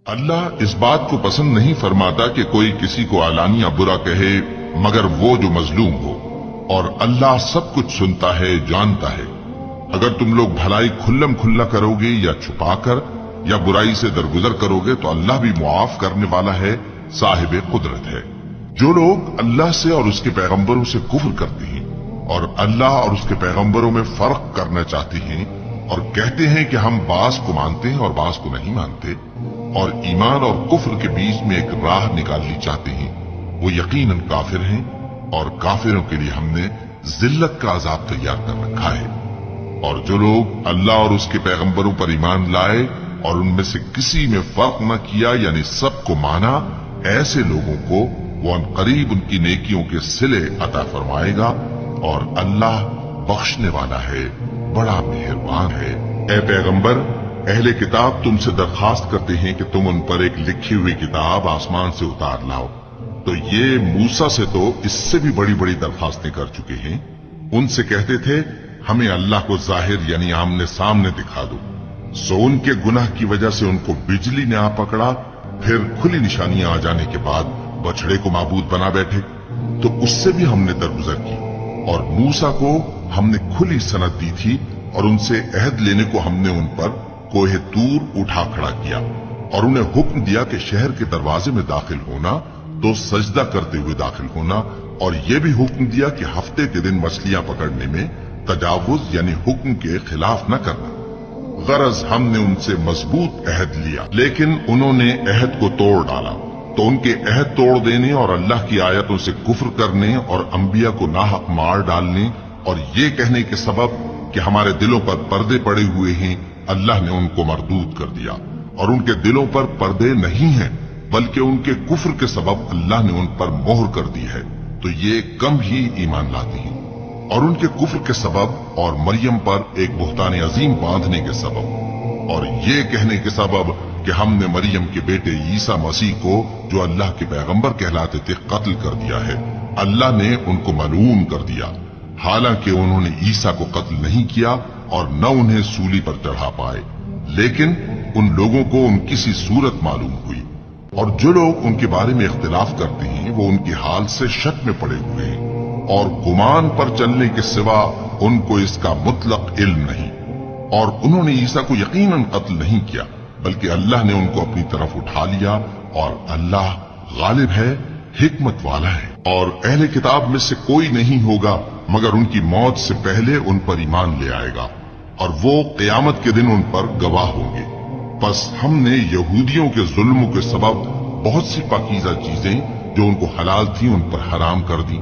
اللہ اس بات کو پسند نہیں فرماتا کہ کوئی کسی کو علانیہ برا کہے مگر وہ جو مظلوم ہو، اور اللہ سب کچھ سنتا ہے، جانتا ہے۔ اگر تم لوگ بھلائی کھلم کھلا کرو گے یا چھپا کر یا برائی سے درگزر کرو گے تو اللہ بھی معاف کرنے والا ہے، صاحب قدرت ہے۔ جو لوگ اللہ سے اور اس کے پیغمبروں سے کفر کرتے ہیں اور اللہ اور اس کے پیغمبروں میں فرق کرنا چاہتے ہیں اور کہتے ہیں کہ ہم بعض کو مانتے ہیں اور بعض کو نہیں مانتے، اور ایمان اور کفر کے بیچ میں ایک راہ نکالنی چاہتے ہیں، وہ یقیناً کافر ہیں، اور کافروں کے لیے ہم نے ذلت کا عذاب تیار کر رکھا ہے۔ اور جو لوگ اللہ اور اس کے پیغمبروں پر ایمان لائے اور ان میں سے کسی میں فرق نہ کیا یعنی سب کو مانا، ایسے لوگوں کو وہ عنقریب ان کی نیکیوں کے صلے عطا فرمائے گا، اور اللہ بخشنے والا ہے، بڑا مہربان ہے۔ اے پیغمبر، اہل کتاب تم سے درخواست کرتے ہیں کہ تم ان پر ایک لکھی ہوئی کتاب آسمان سے اتار لاؤ، تو یہ موسیٰ سے تو اس سے بھی بڑی بڑی درخواستیں کر چکے ہیں۔ ان سے کہتے تھے ہمیں اللہ کو ظاہر یعنی آمنے سامنے دکھا دو، سو ان کے گناہ کی وجہ سے ان کو بجلی نے آ پکڑا، پھر کھلی نشانیاں آ جانے کے بعد بچڑے کو معبود بنا بیٹھے، تو اس سے بھی ہم نے درگزر کی۔ اور موسیٰ کو ہم نے کھلی سند دی تھی، اور ان سے عہد لینے کو ہم نے ان پر کوہ طور اٹھا کھڑا کیا، اور انہیں حکم دیا کہ شہر کے دروازے میں داخل ہونا تو سجدہ کرتے ہوئے داخل ہونا، اور یہ بھی حکم دیا کہ ہفتے کے دن مچھلیاں پکڑنے میں تجاوز یعنی حکم کے خلاف نہ کرنا۔ غرض ہم نے ان سے مضبوط عہد لیا، لیکن انہوں نے عہد کو توڑ ڈالا، تو ان کے عہد توڑ دینے اور اللہ کی آیتوں سے کفر کرنے اور انبیاء کو ناحق مار ڈالنے اور یہ کہنے کے سبب کہ ہمارے دلوں پر پردے پڑے ہوئے ہیں، اللہ نے ان کو مردود کر دیا۔ اور ان کے دلوں پر پردے نہیں ہیں بلکہ ان کے کفر کے سبب اللہ نے ان پر مہر کر دی ہے، تو یہ کم ہی ایمان لاتے ہیں۔ اور ان کے کفر کے سبب اور مریم پر ایک بہتان عظیم باندھنے کے سبب اور یہ کہنے کے سبب کہ ہم نے مریم کے بیٹے عیسیٰ مسیح کو جو اللہ کے پیغمبر کہلاتے تھے قتل کر دیا ہے، اللہ نے ان کو ملعون کر دیا، حالانکہ انہوں نے عیسیٰ کو قتل نہیں کیا اور نہ انہیں سولی پر چڑھا پائے، لیکن ان لوگوں کو ان کی سی صورت معلوم ہوئی۔ اور جو لوگ ان کے بارے میں اختلاف کرتے ہیں وہ ان کے حال سے شک میں پڑے ہوئے ہیں، اور گمان پر چلنے کے سوا ان کو اس کا مطلق علم نہیں۔ اور انہوں نے عیسیٰ کو یقیناً قتل نہیں کیا بلکہ اللہ نے ان کو اپنی طرف اٹھا لیا، اور اللہ غالب ہے، حکمت والا ہے۔ اور اہل کتاب میں سے کوئی نہیں ہوگا مگر ان کی موت سے پہلے ان پر ایمان لے آئے گا، اور وہ قیامت کے دن ان پر گواہ ہوں گے۔ پس ہم نے یہودیوں کے ظلموں کے سبب بہت سی پاکیزہ چیزیں جو ان کو حلال تھیں ان پر حرام کر دیں،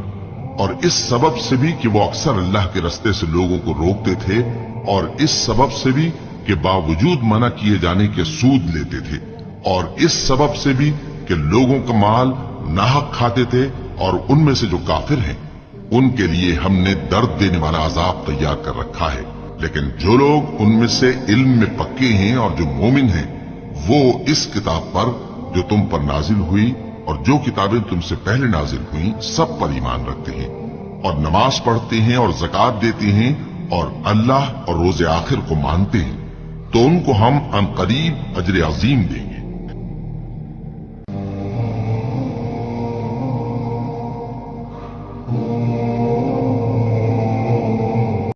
اور اس سبب سے بھی کہ وہ اکثر اللہ کے رستے سے لوگوں کو روکتے تھے، اور اس سبب سے بھی کہ باوجود منع کیے جانے کے سود لیتے تھے، اور اس سبب سے بھی کہ لوگوں کا مال ناحق کھاتے تھے، اور ان میں سے جو کافر ہیں ان کے لیے ہم نے درد دینے والا عذاب تیار کر رکھا ہے۔ لیکن جو لوگ ان میں سے علم میں پکے ہیں اور جو مومن ہیں وہ اس کتاب پر جو تم پر نازل ہوئی اور جو کتابیں تم سے پہلے نازل ہوئیں سب پر ایمان رکھتے ہیں، اور نماز پڑھتے ہیں اور زکوٰۃ دیتے ہیں اور اللہ اور روز آخر کو مانتے ہیں، تو ان کو ہم عنقریب اجر عظیم دیں گے۔